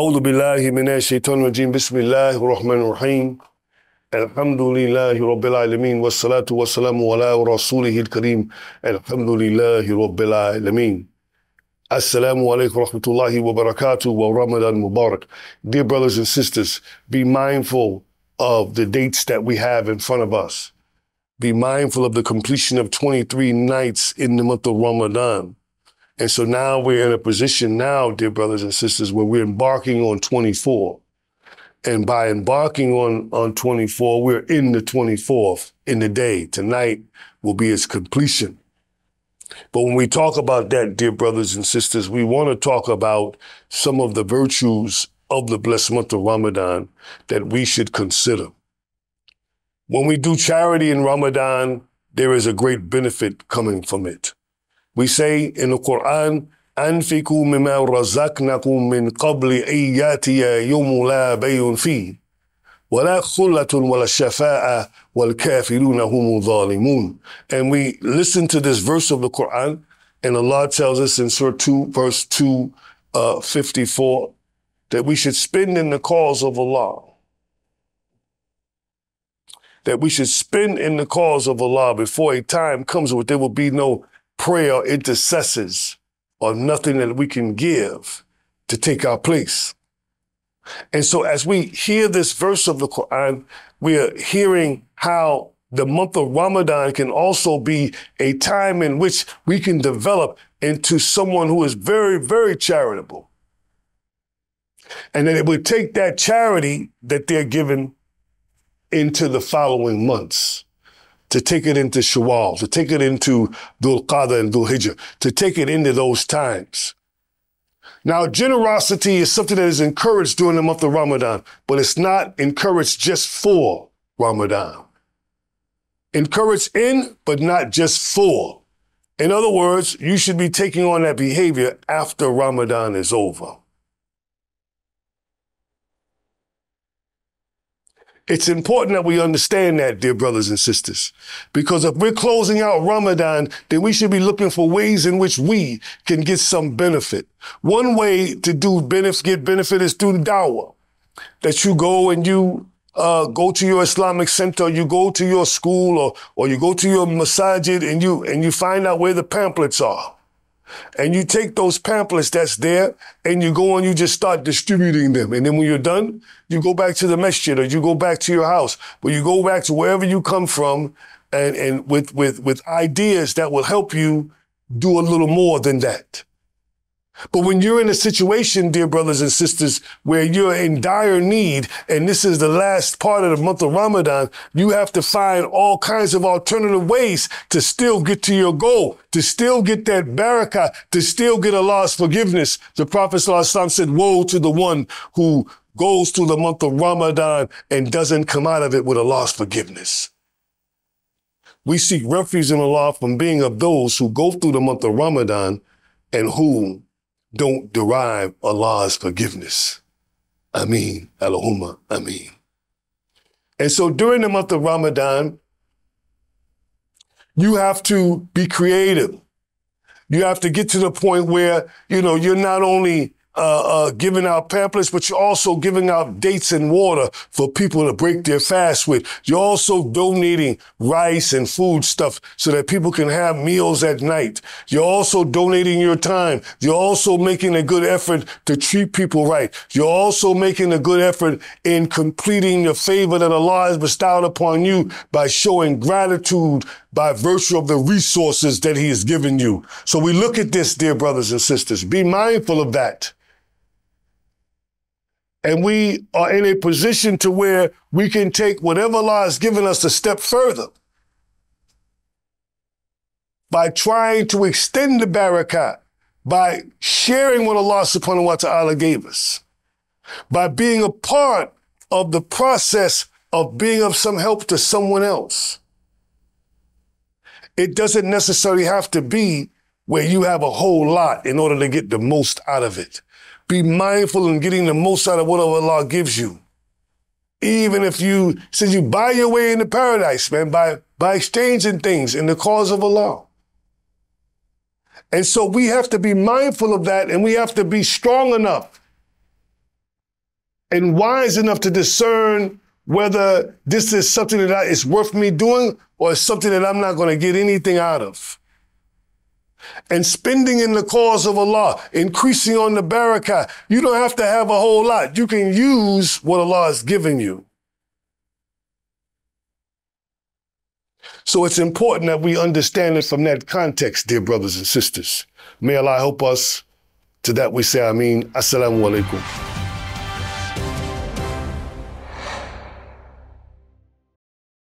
أعوذ بالله من الشيطان الرجيم بسم الله الرحمن الرحيم الحمد لله رب العالمين والصلاة والسلام على رسوله الكريم الحمد لله رب العالمين. Assalamu alaikum wa rahmatullahi wa barakatuh wa Ramadan Mubarak. Dear brothers and sisters, be mindful of the dates that we have in front of us. Be mindful of the completion of 23 nights in the month of Ramadan. And so now we're in a position now, dear brothers and sisters, where we're embarking on 24. And by embarking on 24, we're in the 24th in the day. Tonight will be its completion. But when we talk about that, dear brothers and sisters, we want to talk about some of the virtues of the blessed month of Ramadan that we should consider. When we do charity in Ramadan, there is a great benefit coming from it. We say in the Quran, أنفقوا مما رزقناكم من قبل أن يأتي يوم لا بيع فيه ولا خلة ولا شفاعة والكافرون هم الظالمون. And we listen to this verse of the Quran, and Allah tells us in Surah 2, verse 254, that we should spend in the cause of Allah. That we should spend in the cause of Allah before a time comes where there will be no prayer intercessors or nothing that we can give to take our place. And so as we hear this verse of the Quran, we are hearing how the month of Ramadan can also be a time in which we can develop into someone who is very, very charitable. And that it would take that charity that they're given into the following months, to take it into Shawwal, to take it into Dhul Qa'dah and Dhul Hijjah, to take it into those times. Now, generosity is something that is encouraged during the month of Ramadan, but it's not encouraged just for Ramadan. Encouraged in, but not just for. In other words, you should be taking on that behavior after Ramadan is over. It's important that we understand that, dear brothers and sisters, because if we're closing out Ramadan, then we should be looking for ways in which we can get some benefit. One way to get benefit is through the Dawah, that you go and you go to your Islamic center, you go to your school, or you go to your masajid and you find out where the pamphlets are. And you take those pamphlets that's there and you go and you just start distributing them. And then when you're done, you go back to the masjid or you go back to your house, or you go back to wherever you come from and with ideas that will help you do a little more than that. But when you're in a situation, dear brothers and sisters, where you're in dire need, and this is the last part of the month of Ramadan, you have to find all kinds of alternative ways to still get to your goal, to still get that barakah, to still get Allah's forgiveness. The Prophet ﷺ said, woe to the one who goes through the month of Ramadan and doesn't come out of it with Allah's forgiveness. We seek refuge in Allah from being of those who go through the month of Ramadan and who don't derive Allah's forgiveness. Ameen. Allahumma ameen. And so during the month of Ramadan, you have to be creative. You have to get to the point where, you're not only giving out pamphlets, but you're also giving out dates and water for people to break their fast with. You're also donating rice and food stuff so that people can have meals at night. You're also donating your time. You're also making a good effort to treat people right. You're also making a good effort in completing the favor that Allah has bestowed upon you by showing gratitude by virtue of the resources that He has given you. So we look at this, dear brothers and sisters. Be mindful of that. And we are in a position to where we can take whatever Allah has given us a step further by trying to extend the barakah, by sharing what Allah subhanahu wa ta'ala gave us, by being a part of the process of being of some help to someone else. It doesn't necessarily have to be where you have a whole lot in order to get the most out of it. Be mindful in getting the most out of whatever Allah gives you. Even if you buy your way into paradise, man, by exchanging things in the cause of Allah. And so we have to be mindful of that, and we have to be strong enough and wise enough to discern whether this is something that is worth me doing or it's something that I'm not going to get anything out of. And spending in the cause of Allah, increasing on the barakah. You don't have to have a whole lot. You can use what Allah has given you. So it's important that we understand it from that context, dear brothers and sisters. May Allah help us. To that we say, Ameen. Assalamu alaikum.